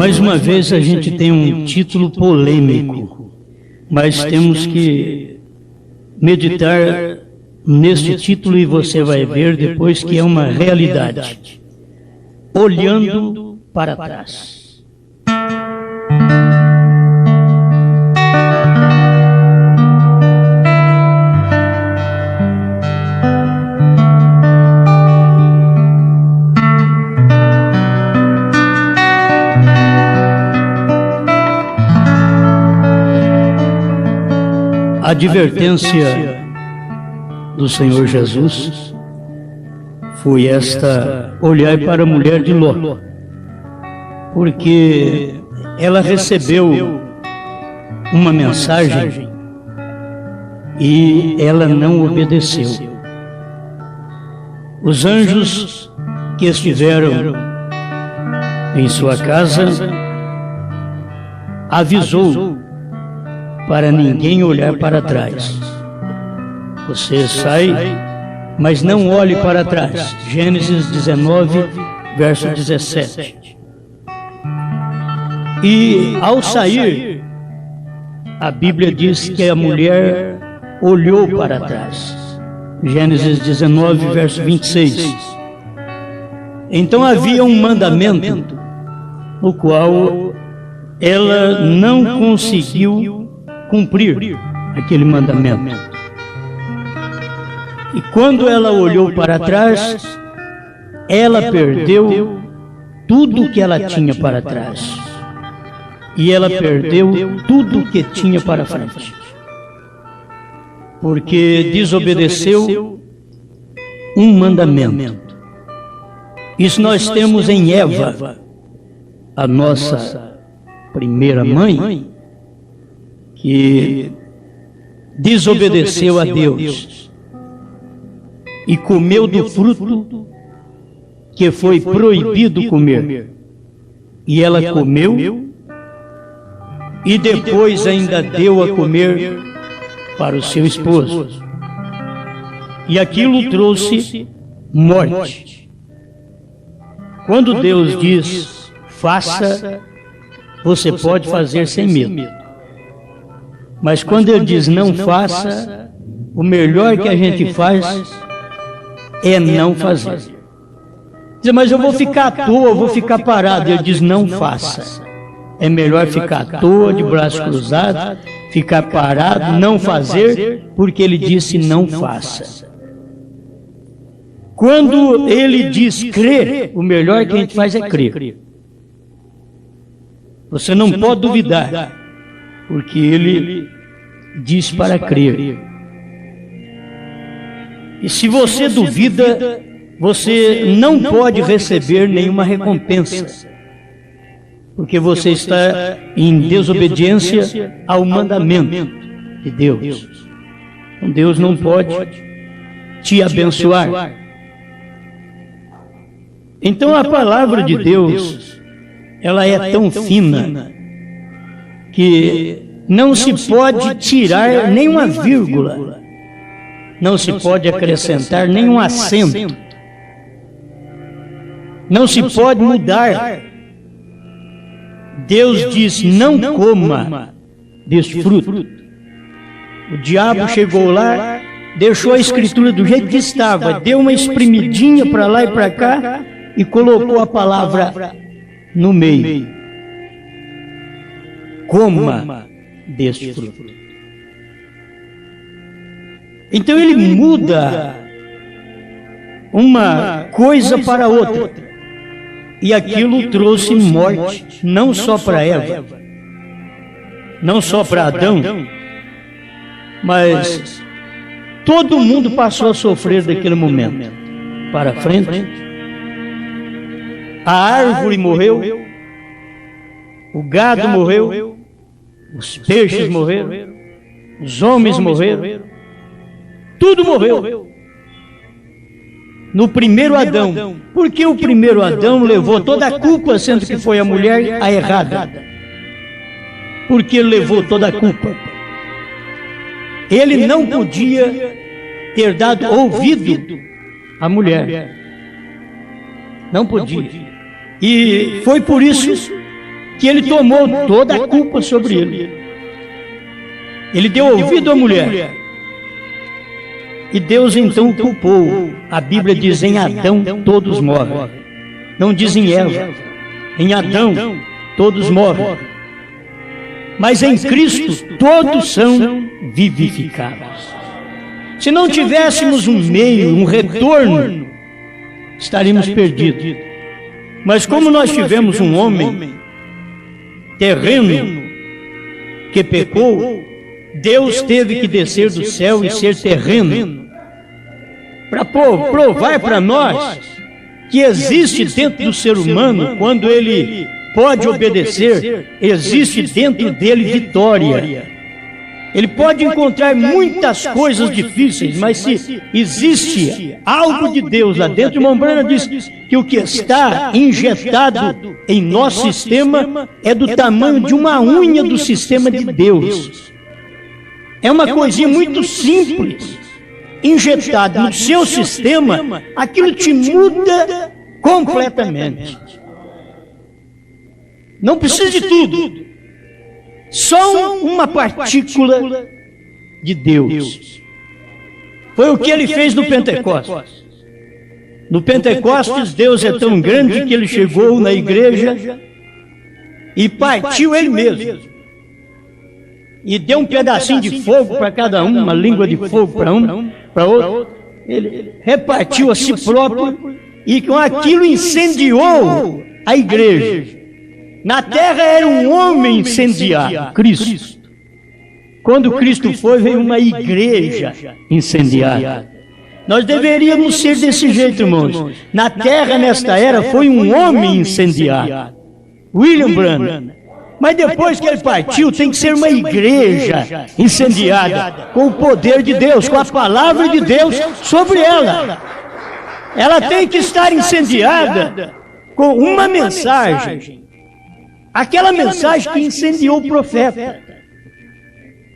Mais uma vez a gente tem um título polêmico, mas temos que meditar neste título e você vai ver depois que é uma realidade. Olhando para trás. A advertência do Senhor Jesus foi esta: olhai para a mulher de Ló, porque ela recebeu uma mensagem e ela não obedeceu. Os anjos que estiveram em sua casa avisou para ninguém olhar para trás. Você sai, mas não olhe para trás. Gênesis 19, verso 17. E ao sair, a Bíblia diz que a mulher olhou para trás. Gênesis 19, verso 26. Então havia um mandamento, o qual ela não conseguiu cumprir aquele mandamento. E quando ela olhou para trás, ela perdeu tudo que ela tinha para trás. E ela perdeu tudo que tinha para frente. Porque desobedeceu um mandamento. Isso nós temos em Eva, a nossa primeira mãe, que desobedeceu a Deus e comeu do fruto que foi proibido comer. E ela comeu e depois ainda deu a comer para o seu esposo. E aquilo trouxe morte. Quando Deus diz, faça, você pode fazer sem medo. Mas quando Ele diz não faça, o melhor que a gente faz é não fazer. Diz, mas eu vou ficar à toa, eu vou ficar parado. Ele diz não faça. É melhor ficar à toa, de braços cruzados, ficar parado, não fazer, porque Ele disse não faça. Quando Ele diz crer, o melhor que a gente faz é crer. Você não pode duvidar, porque Ele diz para crer. E se você duvida, você não pode receber nenhuma recompensa, porque você está em desobediência ao mandamento de Deus. Então Deus não pode te abençoar. Então a palavra de Deus, ela é tão fina que não se pode tirar nenhuma vírgula, não se pode acrescentar nenhum acento, não se pode mudar. Deus diz, não coma deste fruto. O diabo chegou lá, deixou a escritura do jeito que estava, deu uma espremidinha para lá e para cá e colocou a palavra no meio. Coma deste fruto. Então ele muda uma coisa para outra. E aquilo trouxe morte, não só para Eva, não só para Adão, mas todo mundo passou a sofrer daquele momento. Para frente, a árvore morreu, o gado morreu, os peixes morreram, os homens morreram, tudo morreu. No primeiro Adão, porque o primeiro Adão levou toda a culpa, sendo que foi a mulher a errada. Porque ele levou toda a culpa. Ele não podia ter dado ouvido à mulher. Não podia. E foi por isso que ele tomou toda a culpa sobre ele. Ele deu ouvido à mulher. E Deus então o culpou. A Bíblia diz: em Adão todos morrem. Não diz em Eva. Em Adão todos morrem. Mas em Cristo todos são vivificados. Se não tivéssemos um meio, um retorno, estaríamos perdidos. Mas como nós tivemos um homem terreno que pecou, Deus teve que descer do céu e ser terreno para provar para nós que existe dentro do ser humano, quando ele pode obedecer, existe dentro dele vitória. Ele pode encontrar muitas coisas difíceis, mas se existe algo de Deus lá dentro, o irmão Branham diz que o que está injetado em nosso sistema é do tamanho de uma unha do sistema de Deus. É uma coisinha muito simples, injetado no seu sistema, aquilo te muda completamente. Não precisa de tudo. Só uma partícula de Deus. Foi o que ele fez no Pentecostes. No Pentecostes, Deus é tão grande que ele chegou na igreja e partiu ele mesmo. E deu um pedacinho de fogo para cada um, uma língua de fogo para um, para outro. Ele repartiu a si próprio e com aquilo incendiou a igreja. Na terra era um homem incendiário, Cristo. Quando Cristo foi, veio uma igreja incendiária. Nós deveríamos ser desse jeito, irmãos. Na terra, nesta era, foi um homem incendiário, William Branham. Mas depois que ele partiu, tem que ser uma igreja incendiada, com o poder de Deus, com a palavra de Deus sobre ela. Ela tem que estar incendiada com uma mensagem. Aquela mensagem que incendiou o profeta.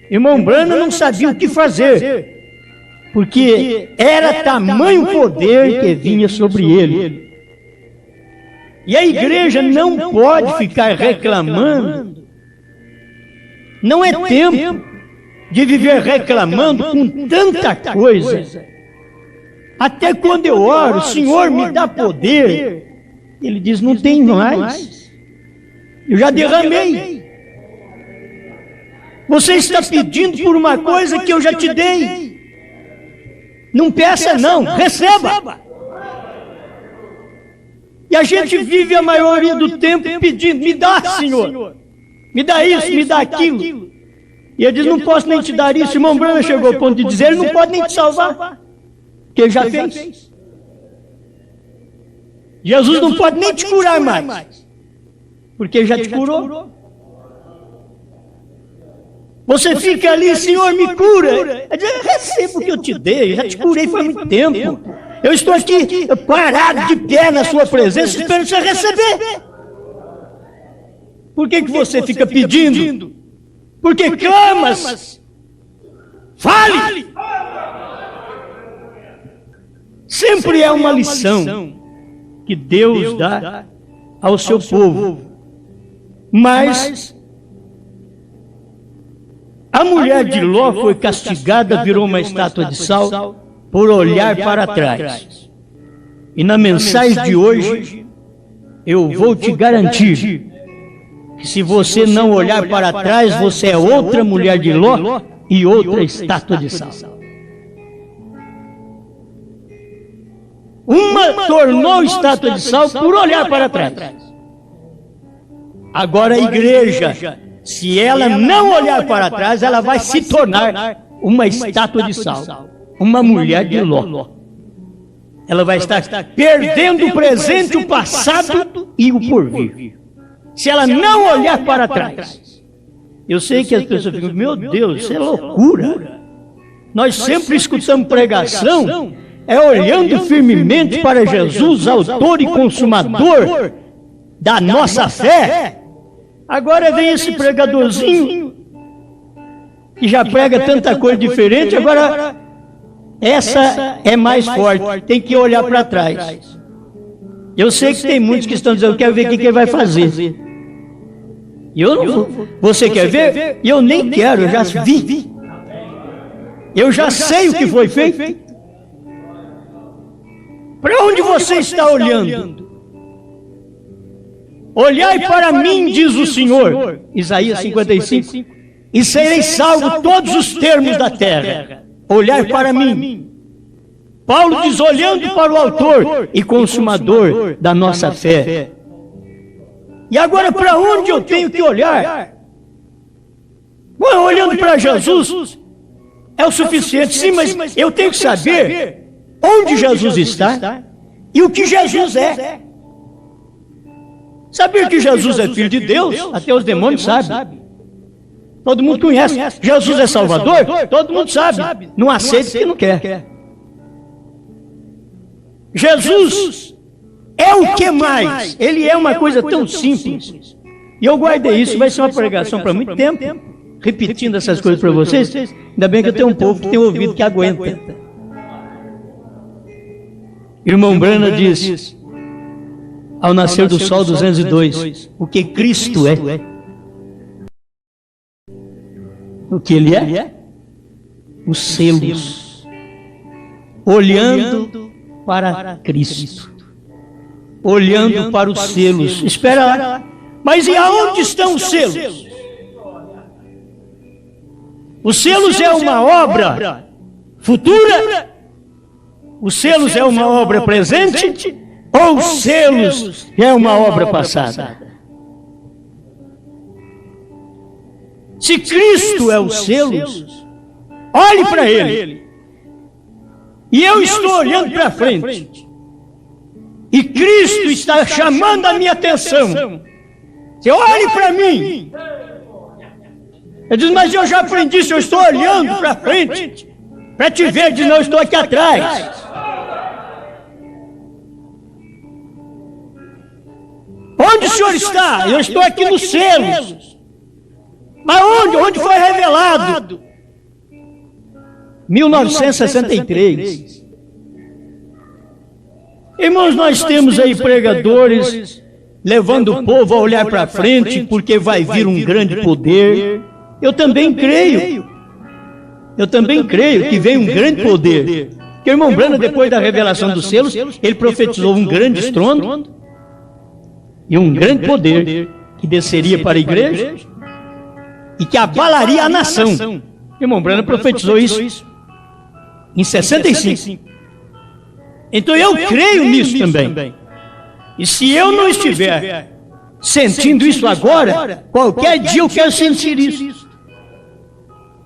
Irmão Branham não sabia o que fazer, porque era tamanho poder que vinha sobre ele. E a igreja não pode ficar reclamando. Não é tempo de viver reclamando com tanta coisa. Até quando eu oro, Senhor, me dá poder. Ele diz: não tem mais. Eu já derramei. Você está pedindo por uma coisa que eu já te dei. Não peça não, receba. E a gente vive a maioria do tempo pedindo: me dá, Senhor. Me dá isso, me dá aquilo. E ele diz: não posso nem te dar isso. O irmão Branham chegou ao ponto de dizer: ele não pode nem te salvar, porque ele já fez. Jesus não pode nem te curar mais, porque ele já te curou. Você fica ali: Senhor, me cura. Receba o que eu te dei, eu já te curei faz muito tempo. Eu estou aqui parado de pé na sua presença, esperando você receber. Por que você fica pedindo? Porque clamas. Fale! Sempre é uma lição que Deus dá ao seu povo. Mas a mulher de Ló foi castigada, virou uma estátua de sal por olhar para trás. E na mensagem de hoje, eu vou te garantir que se você não olhar para trás, você é outra mulher de Ló e outra estátua de sal. Uma tornou estátua de sal por olhar para trás. Agora a igreja, se ela não olhar para trás, ela vai se tornar uma estátua de sal, uma mulher de Ló. Ela vai estar perdendo o presente, o passado e o porvir. Se ela não olhar para trás. Eu sei que as pessoas ficam: meu Deus, isso é loucura. Nós sempre escutamos pregação, olhando firmemente para Jesus, autor e consumador da nossa fé. Agora vem esse pregadorzinho que já prega tanta coisa diferente. Agora essa é mais forte, tem que olhar para trás. Eu sei que tem muitos que estão dizendo: eu quero ver o que ele vai fazer. Eu não vou. Você quer ver? Eu nem quero, eu já vi. Eu já sei o que foi feito. Para onde você está olhando? Olhai para mim, diz o Senhor, Isaías 55, e serei salvo todos os termos da terra. Olhai para mim. Paulo diz, olhando para o autor e consumador da nossa fé. E agora, para onde eu tenho que olhar? Bom, olhando para Jesus, é o suficiente. Sim, mas eu tenho que saber onde Jesus está e o que Jesus é. Saber que Jesus é Filho de Deus, até os demônios sabem. Todo mundo conhece. Jesus é Salvador, todo mundo sabe. Não aceita porque não quer. Jesus é o que mais? Ele é uma coisa tão simples. E eu guardei isso, vai ser uma pregação para muito tempo, repetindo essas coisas para vocês. Ainda bem que eu tenho um povo que tem ouvido que aguenta. Irmão Brana diz, ao nascer do sol 202, o que Cristo é. O que Ele é? Os selos. Olhando para Cristo. Olhando para os selos. Espera lá. Mas e aonde estão os selos? Os selos é uma obra futura? Os selos é uma obra presente? Ou os selos é uma obra passada? Se Cristo é os selos, olhe para Ele. E eu estou olhando para frente. E Cristo está chamando a minha atenção. Você olhe para mim. Eu digo, mas eu já aprendi, se eu estou olhando para frente, para te ver, de não, eu estou aqui atrás. Onde o senhor está? Eu estou aqui nos selos. Mas onde? Onde foi revelado? 1963. Irmãos, nós temos aí pregadores levando o povo a olhar para frente, porque vai vir um grande poder. Eu também creio. Eu também creio que vem um grande poder. Porque o irmão Brana, depois da revelação dos selos, ele profetizou um grande estrondo e um grande poder que desceria para a igreja e que abalaria a nação. O irmão Brana profetizou isso em 65. Então eu creio nisso também. E se eu não estiver sentindo isso agora, qualquer dia eu quero sentir isso.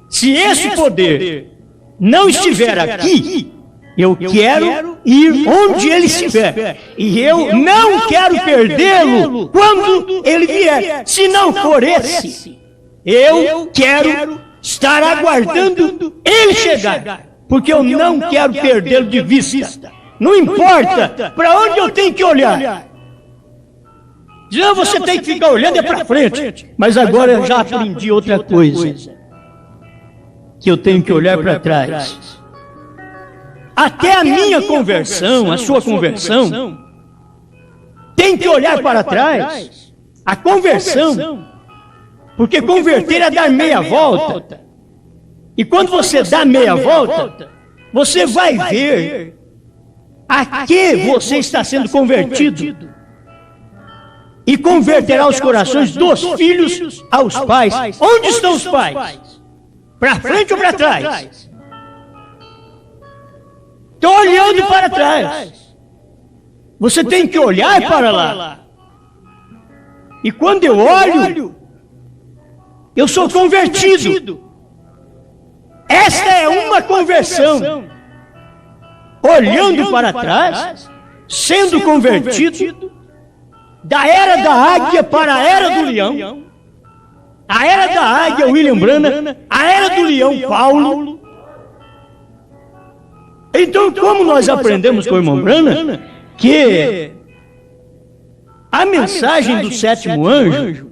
Se esse poder não estiver aqui, eu quero ir onde ele estiver. E eu não quero perdê-lo quando ele vier. Se não for esse, eu quero estar aguardando ele chegar. Porque eu não quero perdê-lo de vista. Não importa para onde eu tenho que olhar. Não, você tem que ficar olhando para frente. Mas agora eu já aprendi outra coisa. Que eu tenho que olhar para trás. Até a minha conversão, a sua conversão, tem que olhar para trás. A conversão. Porque converter é dar meia volta. E quando você dá meia volta, você vai ver a que você está sendo convertido. E converterá os corações dos filhos aos pais. Onde estão os pais? Para frente ou para trás? Estou olhando para trás. Você tem que olhar para lá. E quando eu olho, eu sou convertido. Esta é uma conversão. Olhando para trás, sendo convertido, da era da águia para a era do leão. A era da águia, William Branham, a era do leão, Paulo. Então, como nós aprendemos com o irmão Branham, que a mensagem do sétimo anjo,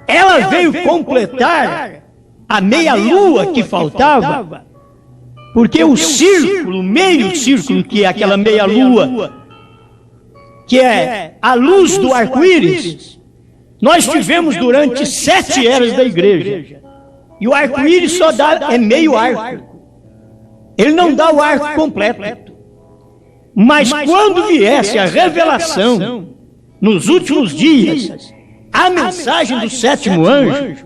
ela veio completar a meia-lua que faltava, porque o círculo, meio círculo, que é aquela meia-lua, que é a luz do arco-íris, Nós tivemos durante 7 eras da igreja. E o arco-íris só dá, é meio arco. Ele não dá o arco completo. Mas quando viesse a revelação, nos últimos dias, a mensagem do 7º anjo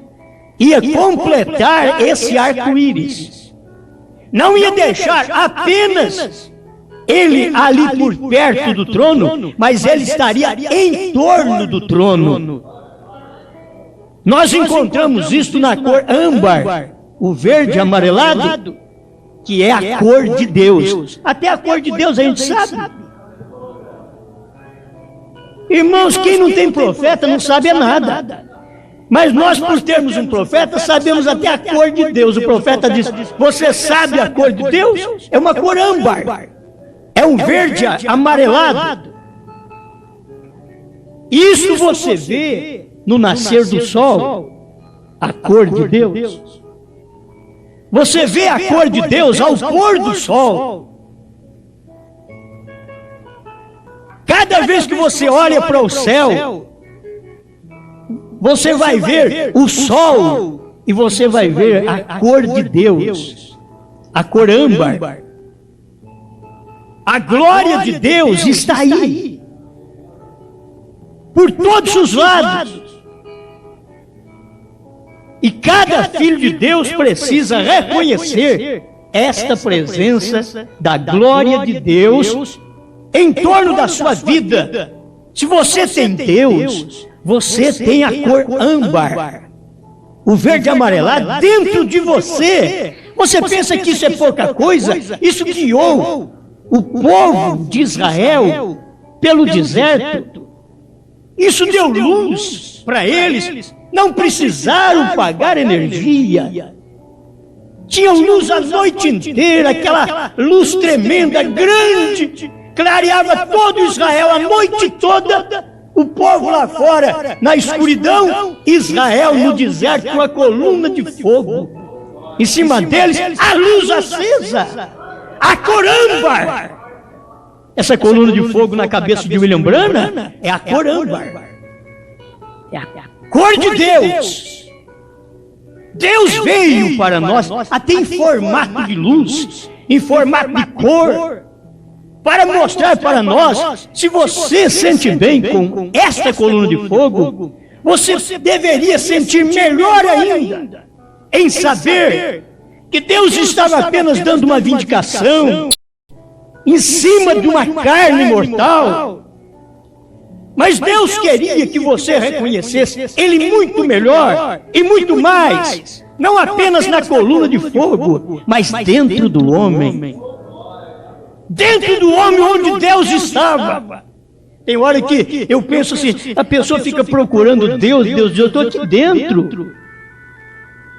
ia completar esse arco-íris. Não ia deixar apenas ele ali por perto do trono, mas ele estaria em torno do trono. Nós encontramos isso na cor âmbar, o verde amarelado, que é a cor de Deus. Até a cor de Deus a gente sabe. Irmãos, quem não tem profeta não sabe nada. Mas nós, por termos um profeta, sabemos até a cor de Deus. O profeta diz: você sabe a cor de Deus? É uma cor âmbar. É um verde amarelado. Isso você vê no nascer do sol, a cor de Deus. Você vê a cor de Deus ao pôr do sol. Cada vez que você olha para o céu, você vai ver o sol e você vai ver a cor de Deus, a cor âmbar. A glória de Deus está aí, por todos os lados. E cada filho de Deus precisa reconhecer esta presença da glória de Deus em torno da sua vida. Se você tem Deus, você tem a cor âmbar, o verde amarelado dentro de você. Você pensa que isso é pouca coisa? Isso guiou o povo de Israel pelo deserto. Isso deu luz para eles. Não precisaram pagar energia. Tinham luz a noite inteira, aquela luz tremenda, grande, clareava todo Israel a noite toda. O povo lá fora, na escuridão, Israel no deserto, com a coluna de fogo. Em cima deles, a luz acesa, a cor âmbar. Essa coluna de fogo na cabeça de William Branham é a cor âmbar. É a cor de Deus. Deus veio para nós até em formato de luz, em formato de cor, para mostrar para nós, se você sente bem com esta coluna de fogo, você deveria sentir melhor ainda em saber que Deus estava apenas dando uma vindicação em cima de uma carne mortal. Mas Deus queria que você reconhecesse Ele muito melhor e muito mais, não apenas na coluna de fogo, mas dentro do homem. Dentro do homem onde Deus estava. Tem hora que eu penso assim, a pessoa fica procurando Deus, eu estou aqui dentro.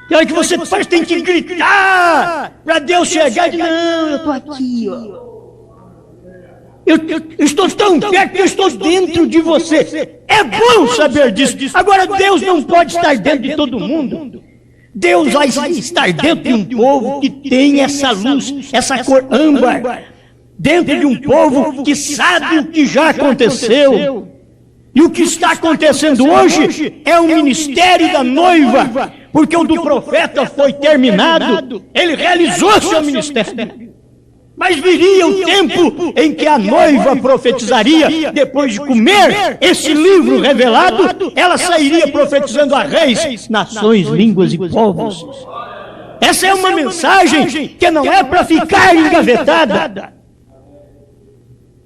Tem hora que você tem que gritar para Deus chegar e dizer: não, eu estou aqui, ó. Eu estou tão perto que eu estou dentro de você. É bom saber disso. Agora, Deus não pode estar dentro de todo mundo. Deus vai estar dentro de um povo que tem essa luz, essa cor âmbar. Dentro de um povo que sabe o que já aconteceu. E o que está acontecendo hoje é o ministério da noiva. Porque o do profeta foi terminado. Ele realizou seu ministério. Mas viria o tempo em que a noiva profetizaria, depois de comer esse livro revelado, ela sairia profetizando a reis, nações, línguas e povos. Essa é uma mensagem que não é para ficar engavetada.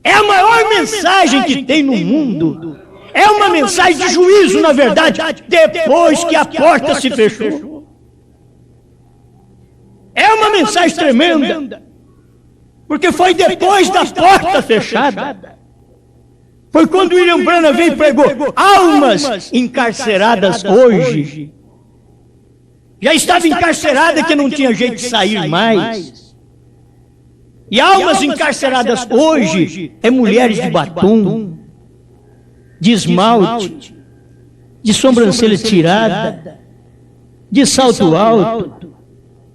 É a maior mensagem que tem no mundo. É uma mensagem de juízo, na verdade, depois que a porta se fechou. É uma mensagem tremenda. Porque foi depois da porta fechada. Foi quando William Branham veio e pregou: almas encarceradas hoje. Já estava encarcerada que não tinha jeito de sair mais. E almas encarceradas hoje é mulheres de batom, de esmalte, de sobrancelha tirada, de salto alto,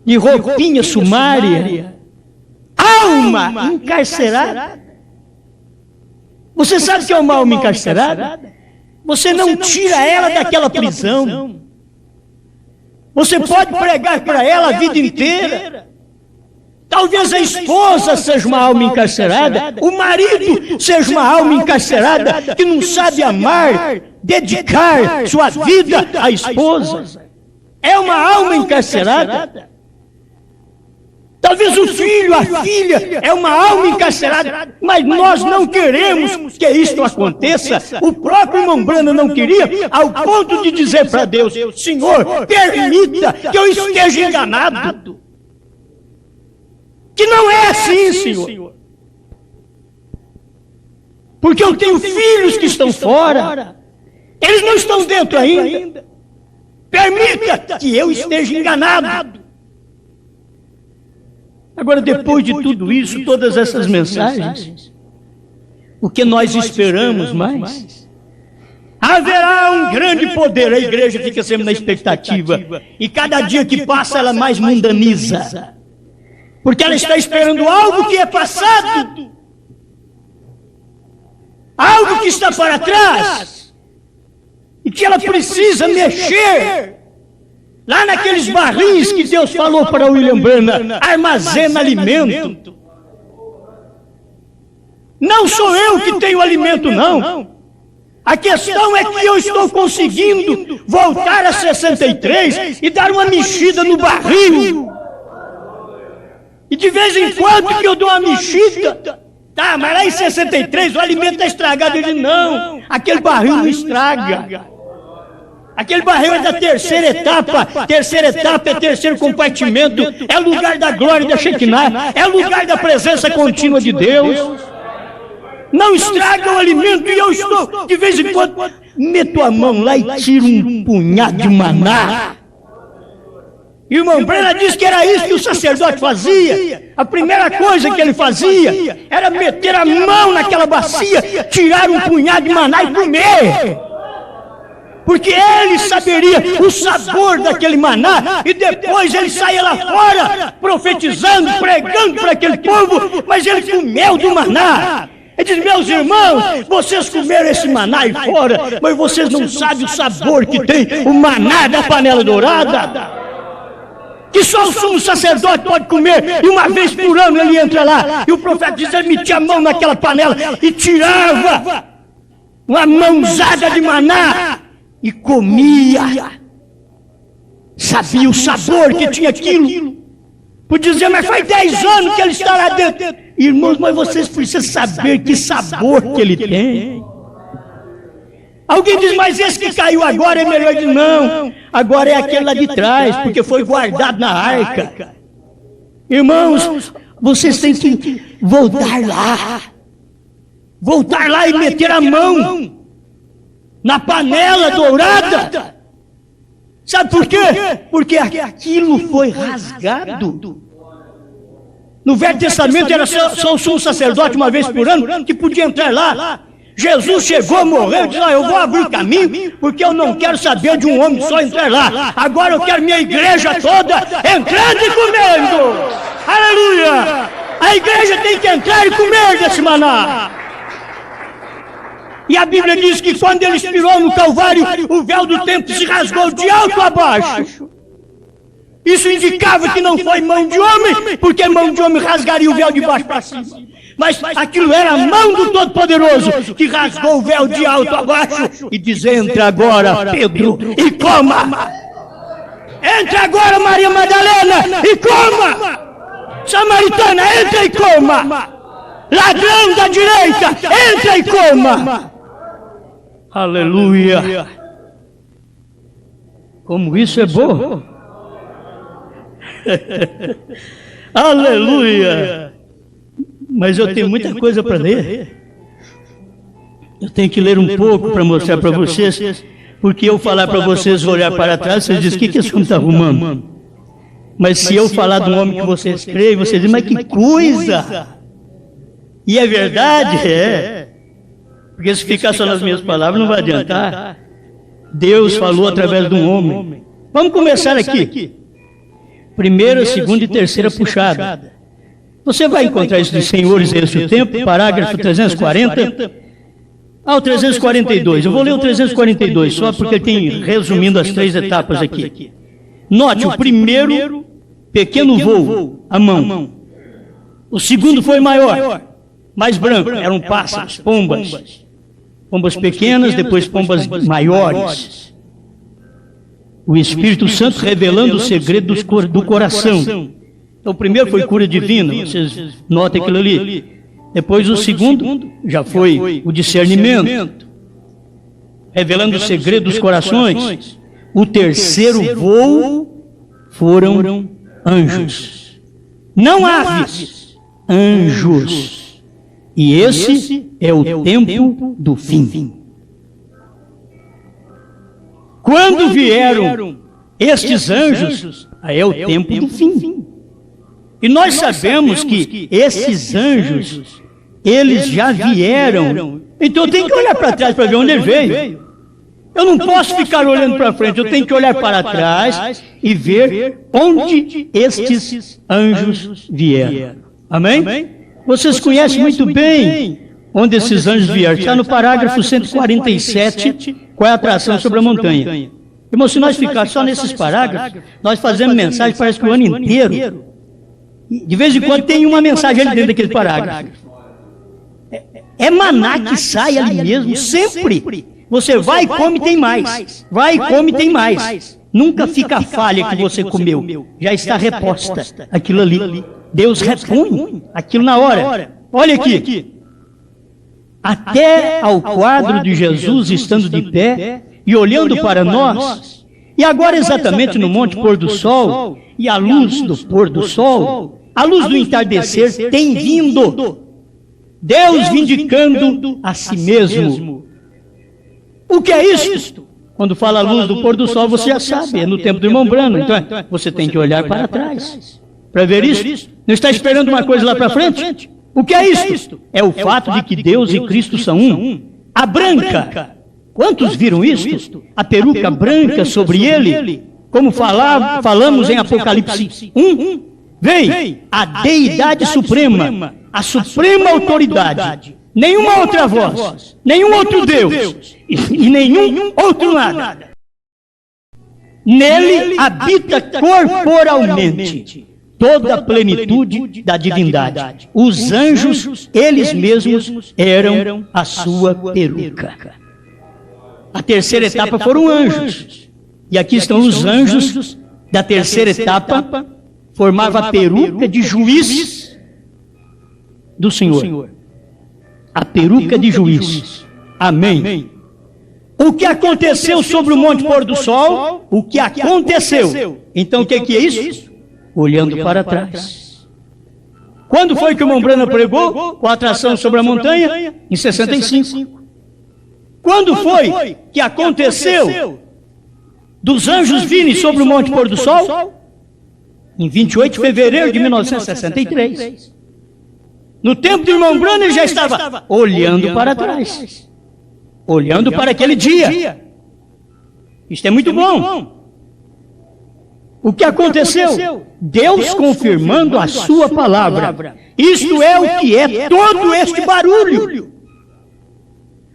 de roupinha sumária. Alma encarcerada. Você sabe o que é uma alma encarcerada? Você não tira ela daquela prisão. Você pode pregar para ela a vida inteira. Talvez a esposa seja uma alma encarcerada, o marido seja uma alma encarcerada que não sabe amar, dedicar sua vida à esposa. É uma alma encarcerada. Talvez o filho, a filha, é uma alma encarcerada, mas nós não queremos que isto aconteça. O próprio irmão Branham não queria, ao ponto de dizer para Deus: Senhor, permita que eu esteja enganado. Que não é assim, Senhor. Porque eu tenho filhos que estão fora, eles não estão dentro ainda. Permita que eu esteja enganado. Agora, depois de tudo isso, todas essas mensagens, o que nós esperamos mais? Haverá um grande poder, a igreja fica sempre na expectativa, e cada dia que passa ela mais mundaniza, porque ela está esperando algo que é passado, algo que está para trás, e que ela precisa mexer. Lá naqueles barris que Deus falou para William Branham, armazena alimento. Não sou eu que tenho alimento, não. A questão é que eu estou conseguindo voltar a 63 e dar uma mexida no barril. E de vez em quando que eu dou uma mexida, tá, mas lá em 63 o alimento está estragado. Ele não, aquele barril não estraga. Aquele barril é da terceira etapa. Terceira etapa é terceiro compartimento. É lugar da glória da Shekinah. É lugar da presença contínua de Deus. Não estraga o alimento. E eu estou, de vez em quando, meto a mão lá e tiro um punhado de maná. E o irmão Branham disse que era isso que o sacerdote fazia. A primeira coisa que ele fazia era meter a mão naquela bacia, tirar um punhado de maná e comer. Porque ele saberia o sabor daquele maná, e depois ele saía lá fora, profetizando, pregando para aquele povo, mas ele comeu do maná. Ele diz: meus irmãos, vocês comeram esse maná aí fora, mas vocês não sabem o sabor que tem o maná da panela dourada, que só o sumo sacerdote pode comer, e uma vez por ano ele entra lá, e o profeta diz: ele metia a mão naquela panela e tirava uma mãozada de maná, e comia, sabia o sabor que tinha aquilo. Podia dizer: mas faz 10 anos que ele está lá dentro. Irmãos, mas vocês precisam saber que sabor que ele tem. Alguém diz: mas esse que caiu agora é melhor. De não, agora é aquele lá de trás, porque foi guardado na arca. Irmãos, vocês têm que voltar lá e meter a mão na panela dourada. Sabe por quê? Porque aquilo foi rasgado. No Velho Testamento era só o sumo sacerdote uma vez por ano que podia entrar lá. Jesus chegou, morreu e disse: eu vou abrir caminho, porque eu não quero saber de um homem só entrar lá. Agora eu quero minha igreja toda entrando e comendo. Aleluia! A igreja tem que entrar e comer desse maná. E a Bíblia diz que quando ele expirou no Calvário, o véu do templo se rasgou de alto a baixo. Isso indicava que não foi mão de homem, porque mão de homem rasgaria o véu de baixo para cima. Mas aquilo era a mão do Todo-Poderoso que rasgou o véu de alto a baixo e diz: entra agora, Pedro, e coma. Entra agora, Maria Madalena, e coma. Samaritana, entra e coma. Ladrão da direita, entra e coma. Aleluia! Como isso é bom! Aleluia! Mas eu tenho muita coisa para ler. Eu tenho que ler um pouco para mostrar para vocês, porque eu falar para vocês olhar para trás, vocês dizem: o que esse homem está arrumando? Mas se eu falar de um homem que vocês creem, vocês dizem: mas que coisa! E é verdade, é. Porque se ficar só nas minhas palavras não vai adiantar. Deus falou através de um homem. Vamos começar aqui. Primeira, segunda e terceira puxada. Você vai encontrar isso de Senhores esse o tempo, parágrafo 340. Ah, o 342. Eu vou ler o 342, só porque ele tem, resumindo as 3 etapas aqui. Note, o primeiro, pequeno voo, a mão. O segundo foi maior, mais branco, eram pássaros, pombas. Pombas pequenas, depois pombas maiores. O Espírito Santo revelando os segredos do coração. Então, o primeiro foi cura divina, vocês notem aquilo ali. Depois o segundo já foi o discernimento, revelando os segredos dos corações. O terceiro voo foram anjos. Não aves, anjos. E esse é o tempo do fim. Quando vieram estes anjos, aí é o tempo do fim. E nós sabemos que esses anjos, eles já vieram. Então eu tenho que olhar para trás para ver onde ele veio. Eu não posso ficar olhando para frente, eu tenho que olhar para trás e ver onde estes anjos vieram. Amém? Vocês conhecem muito bem onde esses anjos vieram. Está no parágrafo 147, qual é a atração sobre a montanha. Irmão, se nós ficarmos só nesses parágrafos, nós fazemos mensagem, parece que o ano inteiro. De vez em quando tem uma mensagem ali dentro daquele parágrafo. É maná que sai ali mesmo, sempre. Você vai e come, tem mais. Vai e come, tem mais. Nunca fica a falha que você comeu. Já está reposta aquilo ali. Deus repõe aquilo na hora. Olha aqui. Até ao quadro de Jesus estando de pé e olhando para nós. E agora exatamente no Monte Pôr do Sol, e a luz do pôr do sol, a luz do entardecer tem vindo. Deus vindicando a si mesmo. O que é isto? Quando fala a luz do pôr do sol, você já sabe, é no tempo do irmão Branham. Então, você tem que olhar para trás para ver isso. Não está esperando uma coisa lá para frente? O que é isto? É o fato de que Deus e Cristo são um. A branca. Quantos viram isto? A peruca branca sobre ele, como falamos em Apocalipse 1. Vem a deidade suprema, a suprema autoridade. Nenhuma outra voz, nenhum outro Deus e nenhum outro nada. Nele habita corporalmente toda a plenitude da divindade. Os anjos, eles mesmos, eram a sua peruca. A terceira etapa foram anjos. E aqui estão os anjos da terceira etapa, formava a peruca de juiz do Senhor. A peruca de juiz. Amém. O que aconteceu sobre o Monte Pôr do Sol? O que aconteceu. Então o que é isso? Olhando para trás. Quando foi que o irmão Branham pregou com a atração sobre a montanha? Em 65. Quando foi que aconteceu dos anjos virem sobre o Monte Pôr do Sol? Em 28 de fevereiro de 1963. No tempo do irmão Branham, ele já estava olhando para trás. Olhando para aquele dia. Isto é muito bom. O que aconteceu? Deus confirmando a sua palavra. Isto é o que é todo este barulho.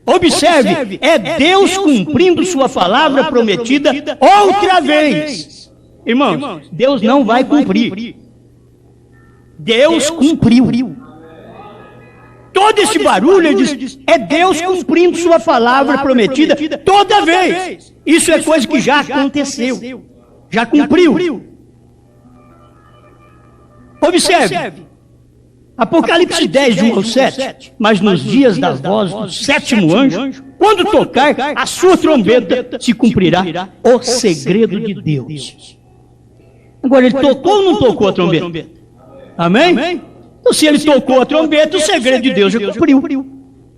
Observe, é Deus cumprindo sua palavra prometida outra vez. Irmãos, Deus não vai cumprir. Deus cumpriu. Todo esse barulho, ele diz, é Deus cumprindo sua palavra prometida toda vez. Isso é coisa que já aconteceu. Já cumpriu. Observe. Apocalipse 10, de 1 ao 7. Mas nos dias da voz do sétimo anjo, quando tocar a sua trombeta, se cumprirá o segredo de Deus. Agora, ele tocou ou não tocou a trombeta? Amém? Então, se ele tocou a trombeta, o segredo de Deus já cumpriu.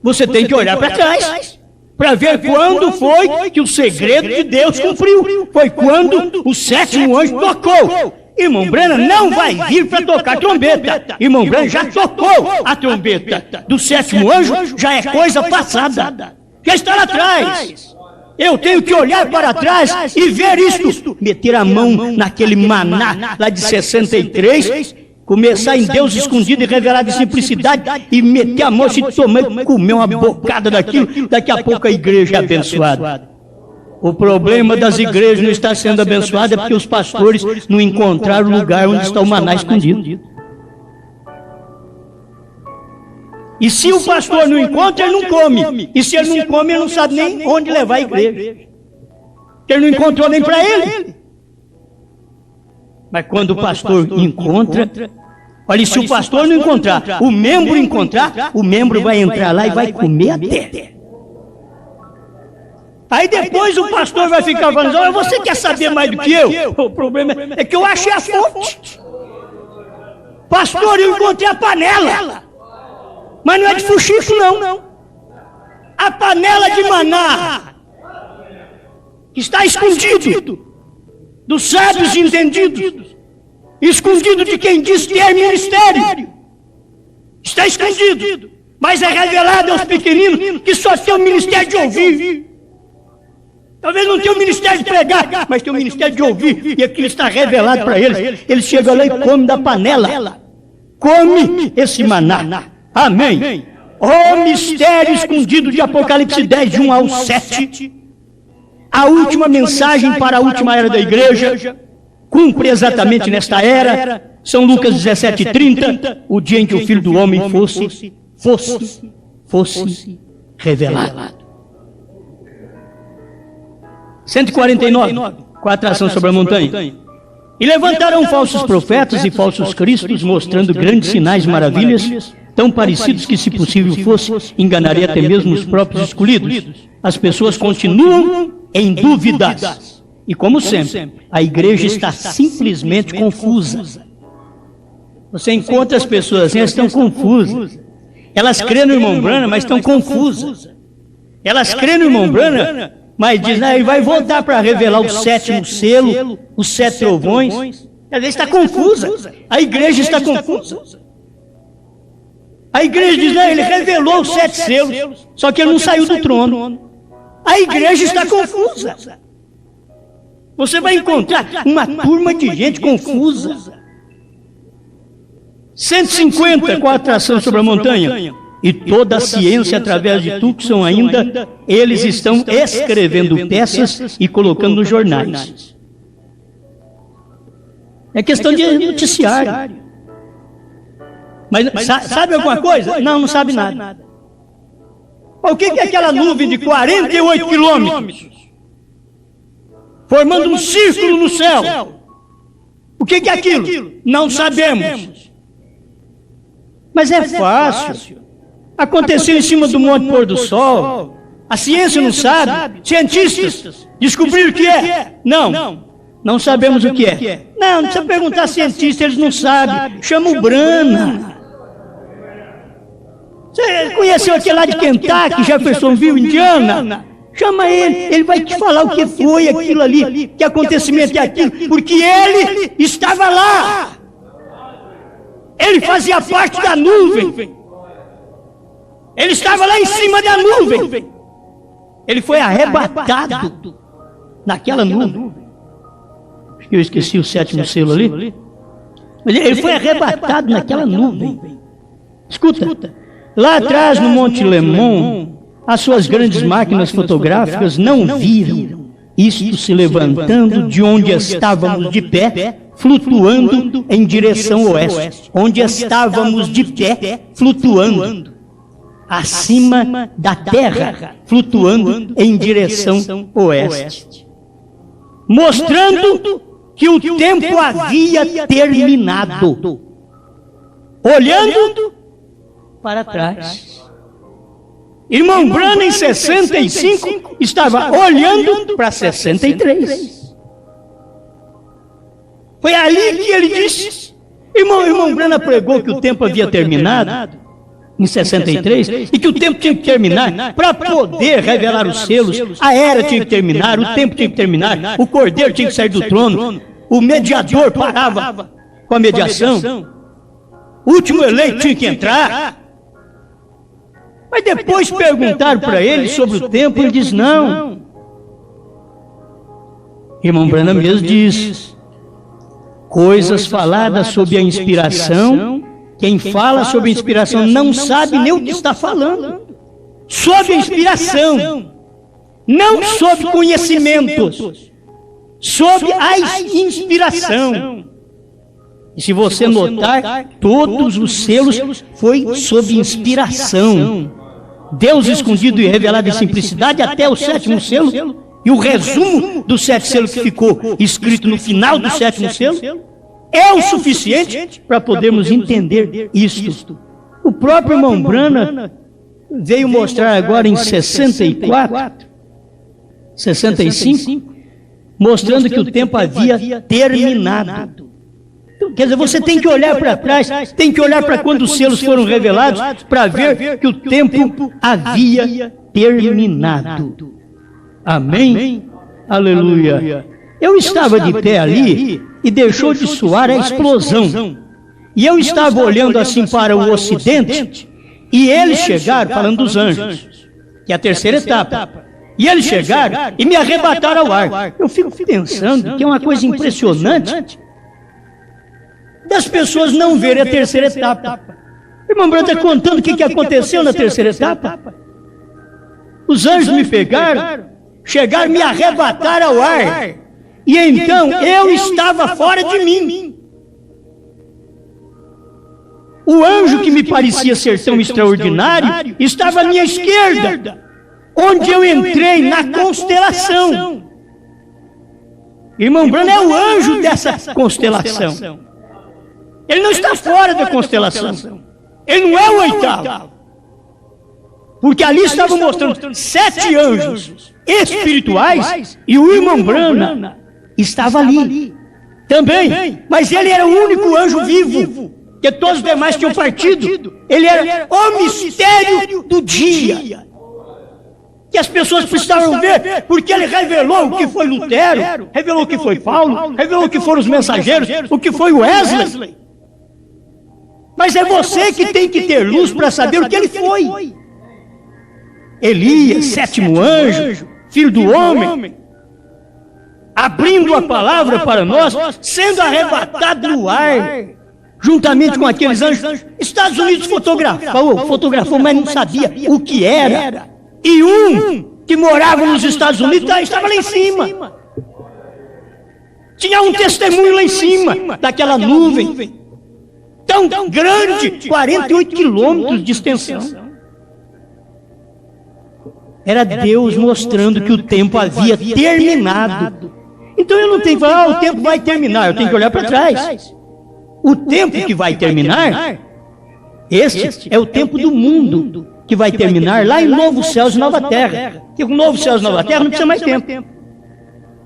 Você tem que olhar para trás para ver quando foi que o segredo de Deus cumpriu. Foi quando o sétimo anjo tocou. Irmão Branham não vai vir para tocar trombeta. Irmão Branham já tocou a trombeta do sétimo anjo, já é coisa passada. Já está lá atrás. Eu tenho que olhar para trás e ver isto. Meter a mão naquele maná lá de 63, começar em Deus escondido e revelado em simplicidade e meter a mão e tomar e comer uma bocada daquilo, daqui a pouco a igreja é abençoada. O problema das igrejas não está sendo abençoada é porque os pastores não encontraram o lugar onde está o maná escondido. E se o pastor não encontra, ele não come. E se ele não come, ele não sabe nem onde levar a igreja. Ele não encontrou nem para ele. Mas quando o pastor encontra, olha, se o pastor não encontrar, o membro vai entrar lá e vai comer até. Aí depois o pastor vai ficar falando, olha, você quer saber mais do que eu? O problema é que eu achei a fonte. Pastor, eu encontrei a panela. Mas não é de fuxico, não. A panela de maná, que está escondido dos sábios entendidos, escondido de quem diz ter ministério. Está escondido, mas é revelado aos pequeninos que só tem o ministério de ouvir. Talvez não tenha o ministério de pregar, mas tem o ministério de ouvir, e aquilo está revelado para eles. Eles chegam lá e comem da panela. Come esse maná. Amém. O mistério escondido de Apocalipse 10, de 1 ao 7. A última mensagem para a última era da igreja. Cumpre exatamente nesta era. São Lucas 17:30. O dia em que o Filho do Homem fosse revelado. 149. Com a atração sobre a montanha. E levantaram falsos profetas e falsos cristos, mostrando grandes sinais e maravilhas, tão parecidos que, se possível fosse, enganaria até mesmo os próprios escolhidos. As pessoas continuam em dúvidas. E como sempre, a igreja está simplesmente confusa. Você encontra as pessoas assim, elas estão confusas. Elas creem no irmão Branham, mas estão confusas. Elas creem no irmão Branham, mas dizem, ele vai voltar para revelar o sétimo selo, os 7 trovões. Ela está confusa. A igreja está confusa. A igreja diz, ele revelou os 7 selos, só que ele não saiu do trono. A igreja está confusa. Você vai encontrar uma turma de gente confusa. 150 com a atração sobre a montanha. E toda a ciência através de Tucson ainda, eles estão escrevendo peças e colocando nos jornais. É questão de noticiário. Mas sabe alguma coisa? Não sabe nada. O que é aquela nuvem de 48 quilômetros? Formando um círculo no céu. O que é aquilo? Não sabemos. Mas é fácil. Aconteceu em cima do Monte Pôr do Sol. A ciência não sabe. Cientistas descobriram o que é. Não sabemos o que é. Não precisa perguntar a cientistas, eles não sabem. Chama o Branham. Você conheceu aquele lá de Kentucky, Jeffersonville, Indiana? Chama ele vai te falar o que foi aquilo ali, que acontecimento é aquilo, porque ele estava lá. Ele fazia parte da nuvem. Ele estava lá em cima da nuvem. Ele foi arrebatado naquela nuvem. Eu esqueci o 7º selo ali. Ele foi arrebatado naquela nuvem. Escuta, lá atrás no Monte Lemon, as suas grandes máquinas fotográficas não viram isto se levantando de onde estávamos de pé, flutuando em direção oeste. Onde estávamos de pé, flutuando acima da terra, flutuando em direção oeste, mostrando que o tempo havia terminado, olhando para trás. Irmão Branham, em 65, estava olhando para 63. Foi ali que ele disse, irmão Branham pregou que o tempo havia terminado, em 63, e que o tempo tinha que terminar para poder revelar os selos. A era tinha que terminar, o tempo tinha que terminar, o cordeiro tinha que sair do trono, o mediador parava com a mediação, o último eleito tinha que entrar. Mas depois perguntaram para ele sobre o tempo, ele diz, não. Irmão Branham mesmo diz, Coisas faladas sob a inspiração. Quem fala sobre a inspiração não sabe nem o que está falando. Sob a inspiração. Não sob conhecimentos. Sob a inspiração. E se você notar, todos os selos foi sob inspiração. Deus escondido e revelado em simplicidade até o 7º selo. E o resumo do 7 selos que ficou escrito no final do 7º selo é o suficiente para podermos entender isto. O próprio irmão Branham veio mostrar agora em 64, 65, mostrando que o tempo havia terminado. Então, quer dizer, você tem que olhar para trás, tem que olhar para quando os selos foram revelados, para ver que o tempo havia terminado. Amém? Aleluia. Eu estava de pé ali e deixou de soar a explosão. E eu estava olhando assim para o ocidente e eles chegaram, falando dos anjos, que é a terceira etapa. E eles chegaram e me arrebataram ao ar. Eu fico pensando que é uma coisa impressionante das pessoas não verem a terceira etapa. O irmão Branham está contando o que aconteceu na terceira etapa. Os anjos me pegaram, chegaram, me arrebataram ao ar. E então eu estava fora de mim. O anjo que me parecia ser tão extraordinário estava à minha esquerda, onde eu entrei na constelação. Irmão Branham é o anjo dessa constelação. Ele não está fora da constelação. Ele não é o 8º. Porque ali estavam mostrando 7 anjos espirituais e o irmão Branham estava ali também. Mas ele era o único anjo vivo, que todos os demais tinham partido. Ele era o mistério do dia, que as pessoas precisavam ver, porque ele revelou o que foi Lutero, revelou o que foi Paulo, revelou o que foram os mensageiros, o que foi Wesley. Mas é você que tem que ter luz para saber o que ele foi. Elias, 7º anjo, filho do homem, abrindo a palavra para nós, sendo arrebatado no ar, juntamente com aqueles anjos. Estados Unidos fotografou, mas não sabia o que era. E um que morava nos Estados Unidos estava lá em cima. Tinha um testemunho lá em cima daquela nuvem tão grande, 48 quilômetros de extensão. Era Deus mostrando que o tempo havia terminado. Então eu não tenho que falar, o tempo vai terminar, eu tenho que olhar para trás. O tempo que vai terminar, este é o tempo do mundo, que vai terminar lá em Novo Céus e Nova Terra. Porque com Novo Céus e Nova Terra não precisa mais tempo.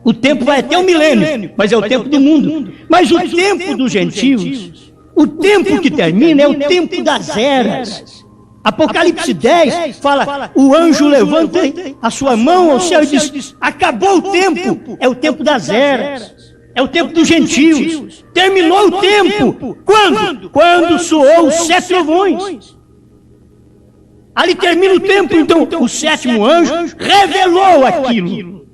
O tempo vai até o milênio, mas é o tempo do mundo. Mas o tempo dos gentios, o tempo que termina é o tempo das eras. Apocalipse 10 fala, o anjo levanta a sua mão ao céu e diz, acabou o tempo, é o tempo das eras, é o tempo dos gentios, terminou o tempo. Quando? Quando soou os 7 trovões. Ali termina o tempo, então o 7º anjo revelou aquilo.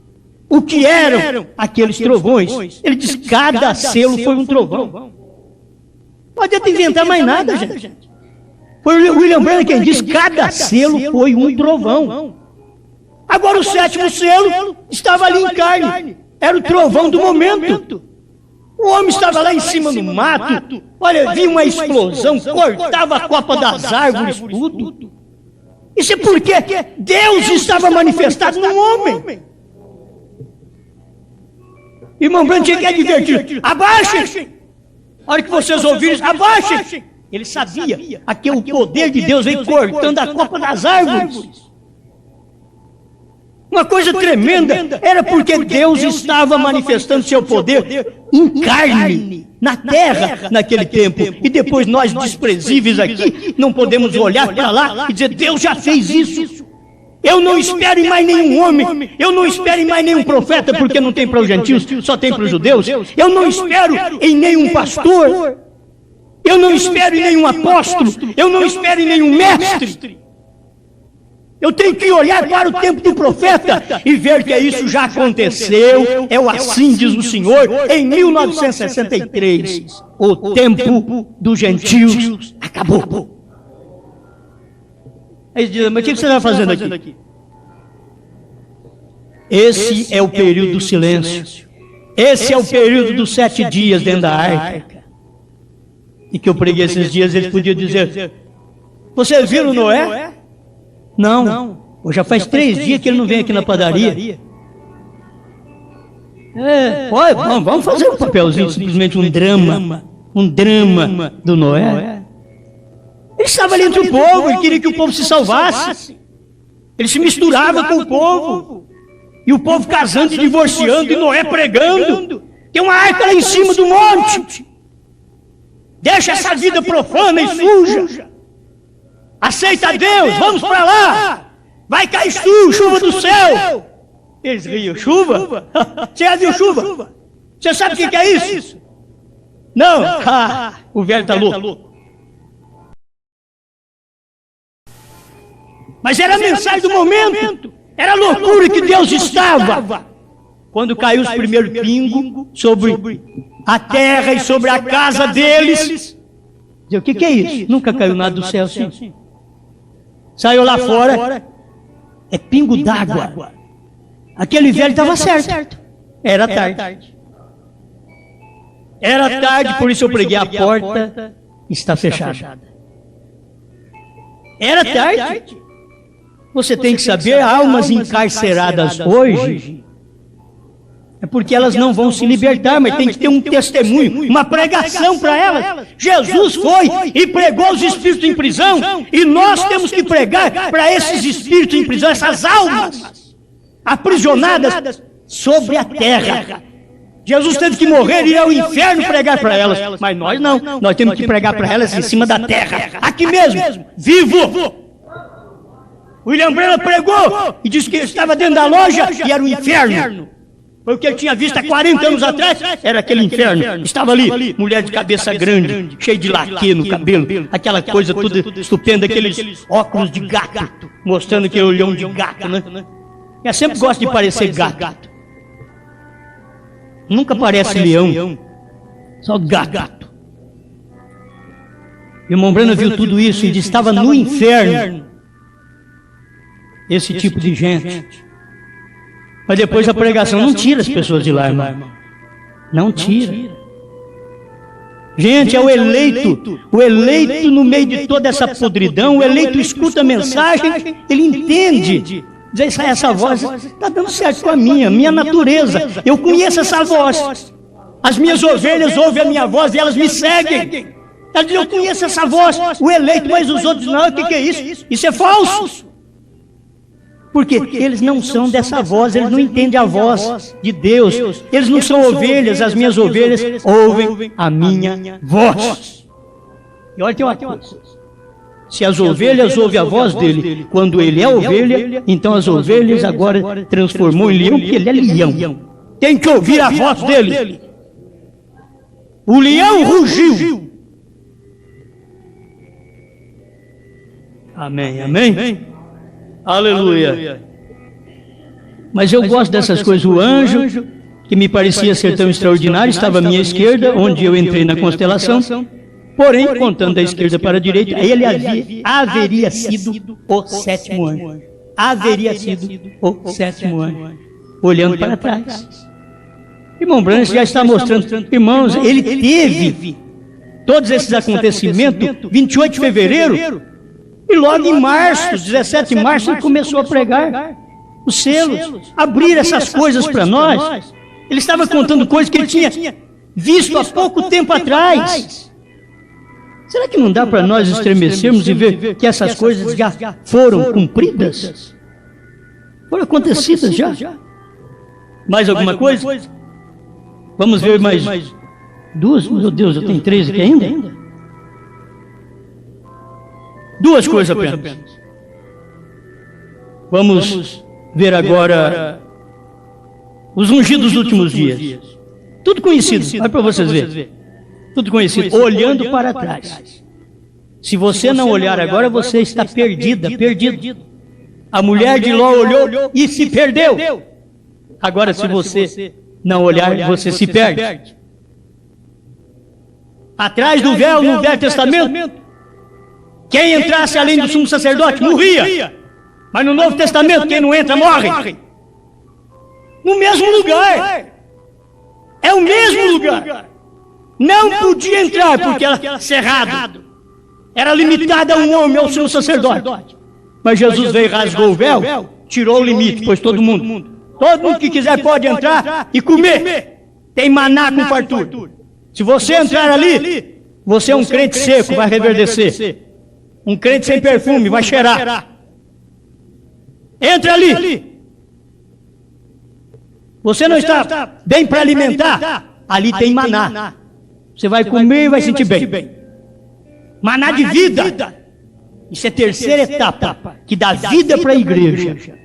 O que eram aqueles trovões? Ele diz, cada selo foi um trovão. Não adianta inventar mais nada, gente. Foi o William Branham quem diz, cada selo foi um trovão. Agora o 7º selo estava ali em carne. Era o trovão do momento. O homem estava lá em cima no mato. Olha, vi uma explosão, cortava a copa das árvores, tudo. Isso é porque Deus estava manifestado no homem. Irmão Branham tinha que advertir, abaixem! A hora que vocês ouvirem, abaixem! Ele sabia que o poder de Deus veio cortando a copa das árvores. Uma coisa tremenda, era porque Deus estava manifestando seu poder em carne, na terra, naquele tempo. E depois nós, desprezíveis aqui, não podemos olhar para lá e dizer, Deus já fez isso. Eu não espero em mais nenhum homem, eu não espero em mais nenhum profeta, porque não tem para os gentios, só tem para os judeus. Eu não espero em nenhum pastor, eu não espero em nenhum apóstolo, eu não espero em nenhum mestre. Eu tenho que olhar para o tempo do profeta e ver que isso já aconteceu. É o assim diz o Senhor, em 1963. O tempo dos gentios acabou. Aí eles dizem, mas o que você está fazendo aqui? Esse é o período do silêncio. Esse é o período dos 7 dias dentro da arca. E que eu preguei esses dias, eles podiam dizer, vocês viram Noé? Não. Já faz 3 dias que ele não vem aqui na padaria. Vamos fazer um papelzinho, simplesmente um drama do Noé. Ele estava ali entre o povo, ele queria que o povo se salvasse. Ele se misturava com o povo. E o povo casando e divorciando, e Noé pregando. Tem uma arca lá em cima do monte. Deixa essa vida profana e suja. Aceita Deus, vamos para lá. Vai cair chuva do céu. Eles riam, chuva? Você já viu chuva? Você sabe o que é isso? Não. O velho está louco. Mas era a mensagem do momento. Era a loucura que Deus estava. Quando caiu os primeiros pingos sobre a terra e sobre a casa deles. O que é isso? Nunca caiu nada do céu assim. Saiu lá fora, é pingo d'água. Aquele velho estava certo. Era tarde. Era tarde, por isso eu preguei, a porta está fechada. Era tarde. Você tem que saber, almas encarceradas hoje, é porque elas não vão se libertar, mas tem que ter um testemunho, uma pregação para elas. Jesus foi e pregou os espíritos em prisão, e nós temos que pregar para esses espíritos em prisão, essas almas aprisionadas sobre a terra. Jesus teve que morrer e ir ao inferno pregar para elas, mas nós não, nós temos que pregar para elas em cima da terra, aqui mesmo, vivo. William Branham pregou e disse que ele estava dentro da loja e era o inferno. Foi o que ele tinha visto há 40 anos atrás, era aquele inferno. Estava ali, mulher de cabeça grande, cheia de laque no cabelo, aquela coisa toda estupenda, aqueles óculos de gato, mostrando aquele olhão de gato, né? Eu sempre gosto de parecer gato. Nunca parece leão, só gato. E o irmão Branham viu tudo isso e disse, estava no inferno esse tipo de gente. Mas depois a pregação não tira as pessoas de lá, irmão. Não tira. Gente, é o eleito no meio de toda essa podridão, o eleito escuta a mensagem, ele entende. Diz, essa voz está dando certo com a minha natureza. Eu conheço essa voz. As minhas ovelhas ouvem a minha voz e elas me seguem. Ela diz, eu conheço essa voz. O eleito, mas os outros não. O que é isso? Isso é falso. Porque eles não são dessa voz, eles não entendem a voz de Deus. Eles não são ovelhas, as minhas ovelhas ouvem a minha voz. E olha, tem uma coisa. Se as ovelhas ouvem a voz dele, quando ele é ovelha, então as ovelhas agora transformou em leão, porque ele é leão. Tem que ouvir a voz dele. O leão rugiu. Amém. Aleluia. Mas eu gosto dessas coisas. O anjo, que me parecia ser tão extraordinário, estava à minha esquerda, onde eu entrei na constelação. Porém, contando da esquerda para a direita, ele haveria sido o 7º anjo. Haveria sido o 7º anjo. Olhando para trás. Irmão Branham já está mostrando. Irmãos, ele teve todos esses acontecimentos, 28 de fevereiro, e logo em março, 17 de março, ele começou a pregar os selos, abrir essas coisas para nós. Ele estava contando coisas que ele tinha visto há pouco tempo atrás. Será que não dá para nós estremecermos e ver que essas coisas já foram cumpridas? Foram acontecidas já? Mais alguma coisa? Vamos ver mais 2? Meu Deus, eu tenho 3 aqui ainda? 2 coisas apenas. Vamos ver agora os ungidos dos últimos dias. Tudo conhecido, olha para vocês verem. Tudo conhecido, olhando para trás. Se você não olhar agora, você está perdido. A mulher de Ló olhou e se perdeu. Agora, se você não olhar, você se perde. Atrás do véu, no Velho Testamento, quem entrasse além do sumo sacerdote morria. Mas no Novo Testamento, quem não entra morre. No mesmo lugar. É o mesmo lugar. Não podia entrar porque era cerrado. Era limitada a um homem, ao sumo sacerdote. Mas Jesus veio e rasgou o véu, tirou o limite, pois todo mundo que quiser pode entrar e comer. Tem maná com fartura. Se você entrar ali, você é um crente seco, vai reverdecer. Um crente sem perfume, vai cheirar. Entra ali. Você não está bem para alimentar? Ali tem maná. Você vai comer e vai sentir bem. Maná de vida. Isso é a terceira etapa, que dá vida para a igreja.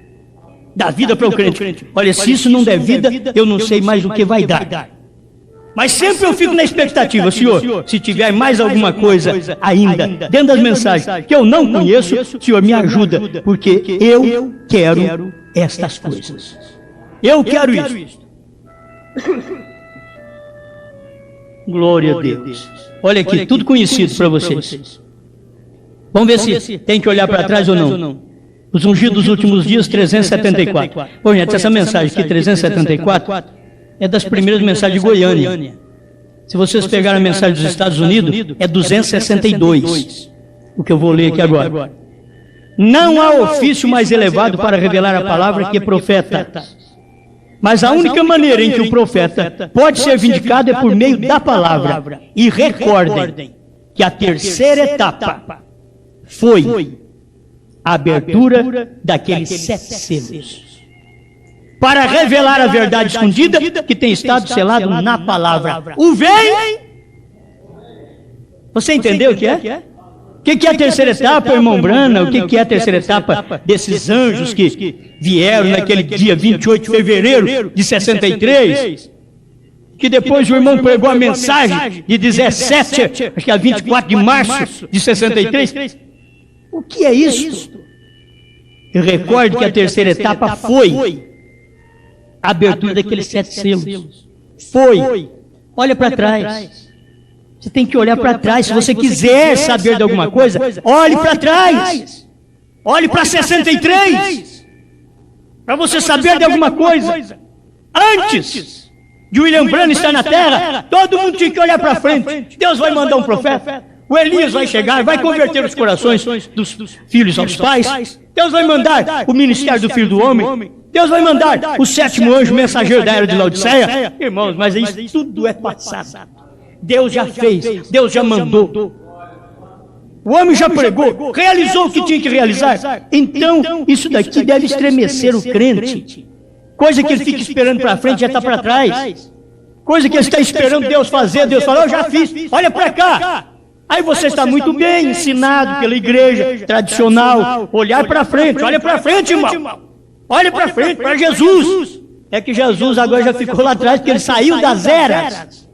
Dá vida para o crente. Olha, se isso não der vida, eu não sei mais o que vai dar. Mas sempre eu fico na expectativa, Senhor, se tiver mais alguma coisa ainda dentro das mensagens que eu não conheço, Senhor, me ajuda, porque eu quero estas coisas. Eu quero isso. Glória a Deus. Olha aqui, tudo conhecido para vocês. Vamos ver se tem que olhar para trás ou não. Os ungidos dos últimos dias, 374. Bom, gente, essa mensagem aqui, 374, é das primeiras mensagens de Goiânia. Se vocês pegarem a mensagem dos Estados Unidos, é 262. O que eu vou ler aqui agora. Não há ofício mais elevado para revelar a palavra que profeta. Mas a única maneira em que o profeta pode ser vindicado é por meio da palavra. E recordem que a terceira etapa foi a abertura daqueles 7 selos. Para revelar a verdade escondida que tem estado selado na palavra. O vem. Você entendeu o que é? O que é a terceira etapa, irmão Brana? O que é a terceira etapa desses anjos que vieram naquele dia 28 de fevereiro de 63? Que depois o irmão pregou a mensagem de 17, acho que é 24 de março de 63. O que é isso? Eu recordo que a terceira etapa foi a abertura daqueles 7 selos. Foi. Olha para trás. Você tem que olhar para trás. Se você quiser saber de alguma coisa, olhe para trás. Olhe para 63. Para você saber de alguma coisa. Antes de William Branham estar na terra, todo mundo tinha que olhar para frente. Deus vai mandar um profeta. O Elias vai chegar, vai converter os corações dos filhos aos pais. Deus vai mandar o ministério do Filho do Homem. Deus vai mandar o 7º anjo mensageiro da era de Laodiceia. Irmãos, mas isso tudo é passado. Deus já fez, Deus já mandou. O homem já pregou, realizou o que tinha que realizar. Então, isso daqui deve estremecer o crente. Coisa que ele fica esperando para frente já está para trás. Coisa que ele está esperando Deus fazer, Deus fala, eu já fiz, olha para cá. Aí você está muito bem ensinado pela igreja tradicional, olhar para frente, olha para frente, irmão. Olha para frente, para Jesus. É que Jesus agora já ficou lá atrás, porque ele saiu das eras.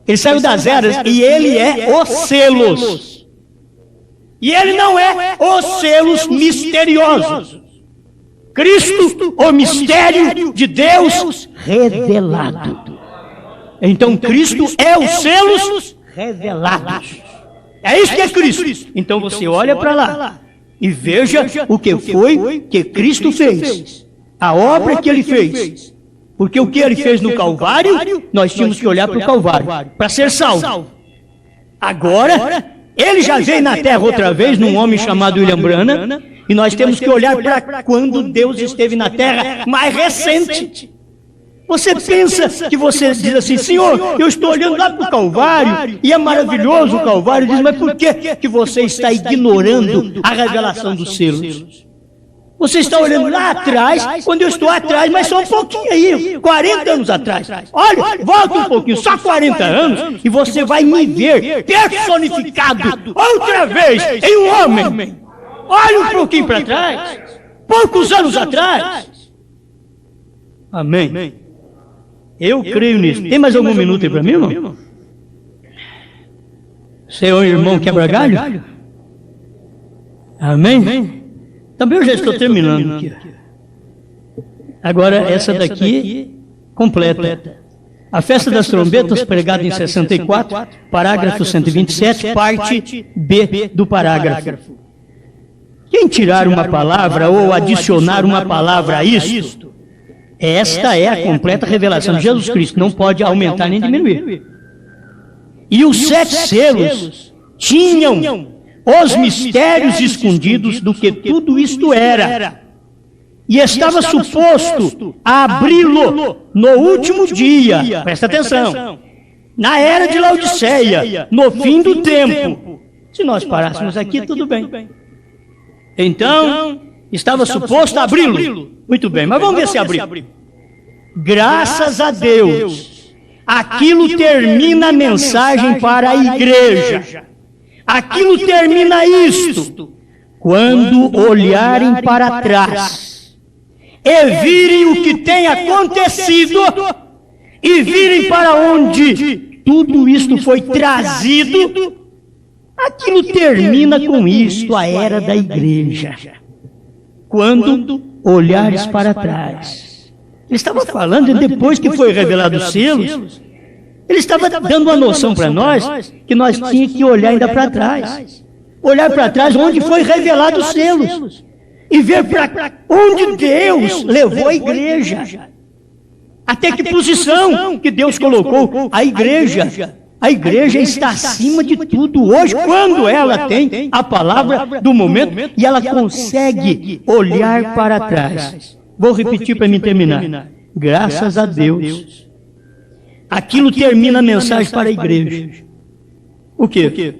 Ele saiu das eras e ele é os selos. E ele não é os selos misteriosos. Cristo, o mistério de Deus revelado. Então Cristo é os selos revelados. É isso que é Cristo. Então você olha para lá e veja o que foi que Cristo fez. A obra que ele fez. Porque o que ele fez no Calvário, nós tínhamos que olhar para o Calvário para ser salvo. Agora, ele já veio na terra outra vez, num homem chamado William Branham, e nós temos que olhar para quando Deus esteve na terra mais recente. Você pensa que você diz assim, Senhor, eu estou olhando lá para o Calvário, e é maravilhoso o Calvário, diz, mas por que você está ignorando a revelação dos selos? Você está olhando lá atrás, quando eu estou atrás, mas só um pouquinho aí, 40 anos atrás. Olha, volta um pouquinho, só 40 anos, e você vai me ver personificado outra vez em um homem. Olha um pouquinho para trás, poucos anos atrás. Amém. Eu creio nisso. Tem mais algum minuto aí para mim, irmão? Você é um irmão quebra-galho? Amém? Também eu já estou terminando aqui. Agora, essa daqui, completa. A Festa das Trombetas, pregada em 64, parágrafo 127, parte B do parágrafo. Quem tirar uma palavra ou adicionar uma palavra a isto, esta é a completa revelação de Jesus Cristo, não pode aumentar nem diminuir. E os 7 selos tinham os mistérios escondidos do que tudo isto era. E estava suposto a abri-lo no último dia, presta atenção, na era de Laodiceia, no fim do tempo. Se nós parássemos aqui, tudo bem. Então, estava suposto a abri-lo. Muito bem, mas vamos ver se abriu. Graças a Deus, aquilo termina a mensagem para a igreja. Aquilo termina isto. Quando olharem para trás e virem o que tem acontecido e virem para onde tudo isto foi trazido, aquilo termina com isto, a era da igreja. Quando olhares para trás. Ele estava falando, depois que foi revelado os selos, ele estava dando uma noção para nós, que nós tínhamos que olhar ainda para trás. Olhar para trás onde foi revelado os selos. E ver para onde Deus levou a igreja. Até que posição que Deus colocou a igreja. A igreja está acima de tudo hoje, quando ela tem a palavra do momento e ela consegue olhar para trás. Vou repetir para mim terminar. Graças a Deus, aquilo termina a mensagem para a igreja. O quê?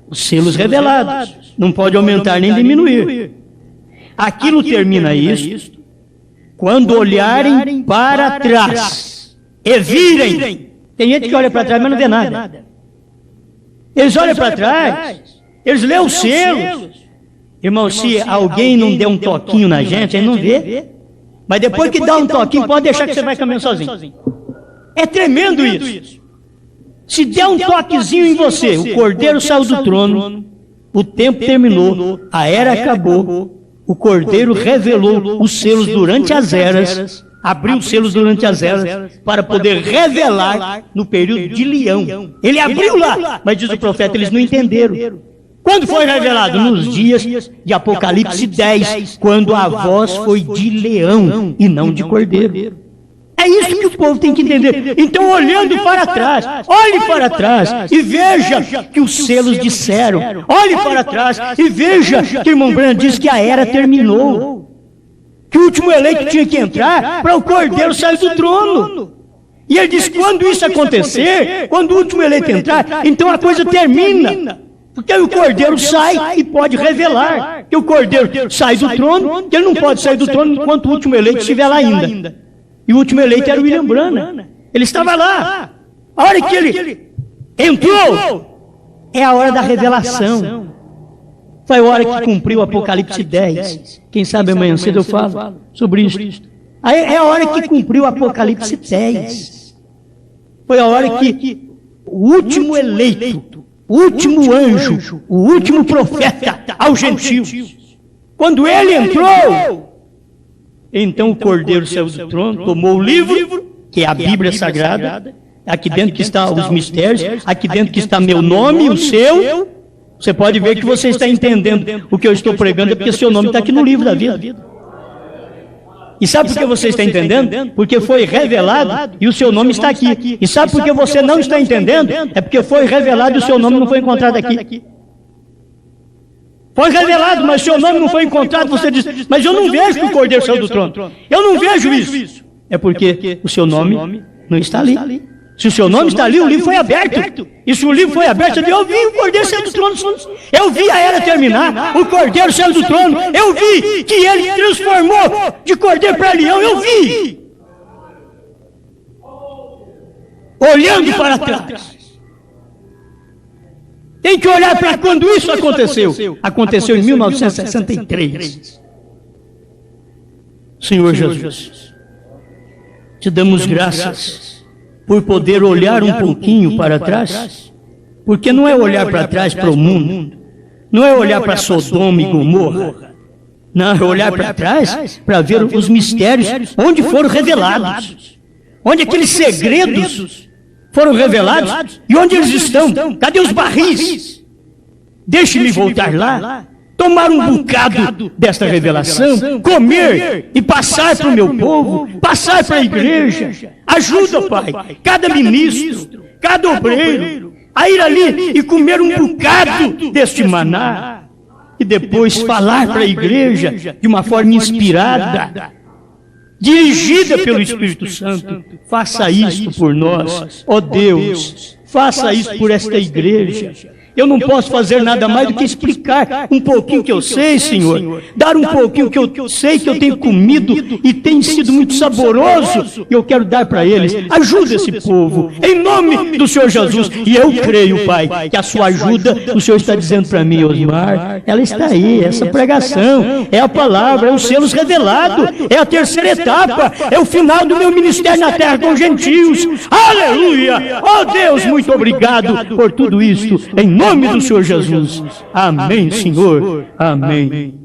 Os selos revelados. Não pode aumentar nem diminuir. Aquilo termina isto, quando olharem para trás e virem. Tem gente que olha para trás, mas não vê nada. Eles olham para trás, eles lêem os selos. Irmão, se alguém não der um toquinho na gente, ele não vê. Mas depois que dá um toquinho, pode deixar que você vai caminhando sozinho. É tremendo isso. Se der um toquezinho em você, o Cordeiro saiu do trono, o tempo terminou, a era acabou. O Cordeiro revelou os selos durante as eras, abriu os selos durante as eras, para poder revelar no período de Leão. Ele abriu lá, mas diz o profeta, eles não entenderam. Quando foi revelado? Nos dias de Apocalipse 10, quando a voz foi de leão e não de cordeiro. É isso que o povo tem que entender. Então, olhando para trás, olhe para trás e veja que os selos disseram. Olhe para trás e veja que o irmão Branham diz que a era terminou. Que o último eleito tinha que entrar para o Cordeiro sair do trono. E ele diz, quando isso acontecer, quando o último eleito entrar, então a coisa termina. Porque aí o Cordeiro sai e pode revelar. Que o Cordeiro sai do trono, que ele não pode sair do trono enquanto o último eleito estiver lá ainda. E o último eleito era o William Branham. Ele estava lá. A hora que ele entrou, é a hora da revelação. Foi a hora que cumpriu o Apocalipse 10. Quem sabe amanhã cedo eu falo sobre isso. É a hora que cumpriu o Apocalipse 10. Foi a hora que o último eleito, o último anjo, o último profeta aos gentios, quando ele entrou, então o Cordeiro saiu do trono, tomou o livro, que é a Bíblia Sagrada, aqui dentro que estão os mistérios, aqui dentro que está meu nome, o seu. Você pode ver que você está entendendo o que eu estou pregando, é porque seu nome está aqui no livro da vida. E sabe por que você está entendendo? Porque foi revelado e o seu nome está aqui. E sabe por que você não está entendendo? É porque foi revelado e o seu nome não foi encontrado aqui. Foi revelado, mas seu nome não foi encontrado. Você diz, mas eu não vejo que o Cordeiro saiu do trono. Eu não vejo isso. É porque o seu nome não está ali. Se o seu nome está ali, o livro foi aberto. E se o livro foi aberto, eu vi o Cordeiro sair do trono. Eu vi a era terminar. O Cordeiro saiu do trono. Eu vi que ele transformou de Cordeiro para leão. Eu vi. Olhando para trás. Tem que olhar para quando isso aconteceu. Aconteceu em 1963. Senhor Jesus, te damos graças por poder olhar um pouquinho para trás, porque não é olhar para trás para o mundo, não é olhar para Sodoma e Gomorra, Não, é olhar para trás para ver os mistérios onde foram revelados. Onde aqueles segredos foram revelados e onde eles estão. Cadê os barris? Deixe-me voltar lá, tomar um bocado desta revelação, comer e passar para o meu povo, passar para a igreja. Ajuda, Pai, cada ministro, cada obreiro, a ir ali e comer um bocado deste maná. E depois falar para a igreja de uma forma inspirada, dirigida pelo Espírito Santo. Faça isto por nós, ó Deus, faça isso por esta igreja. Eu não posso fazer nada mais do que explicar um pouquinho que eu sei, Senhor. Dar um pouquinho que eu sei que eu tenho comido e tem sido muito saboroso. E eu quero dar para eles. Ajuda esse povo, em nome do Senhor Jesus. E eu creio, Pai, que a sua ajuda, o Senhor está dizendo para mim, Osmar, ela está aí, essa pregação, é a palavra, é os selos revelados, é a terceira etapa, é o final do meu ministério na terra com gentios. Aleluia! Oh Deus, muito obrigado por tudo isso, em nome do Senhor Jesus. Amém, Senhor. Amém.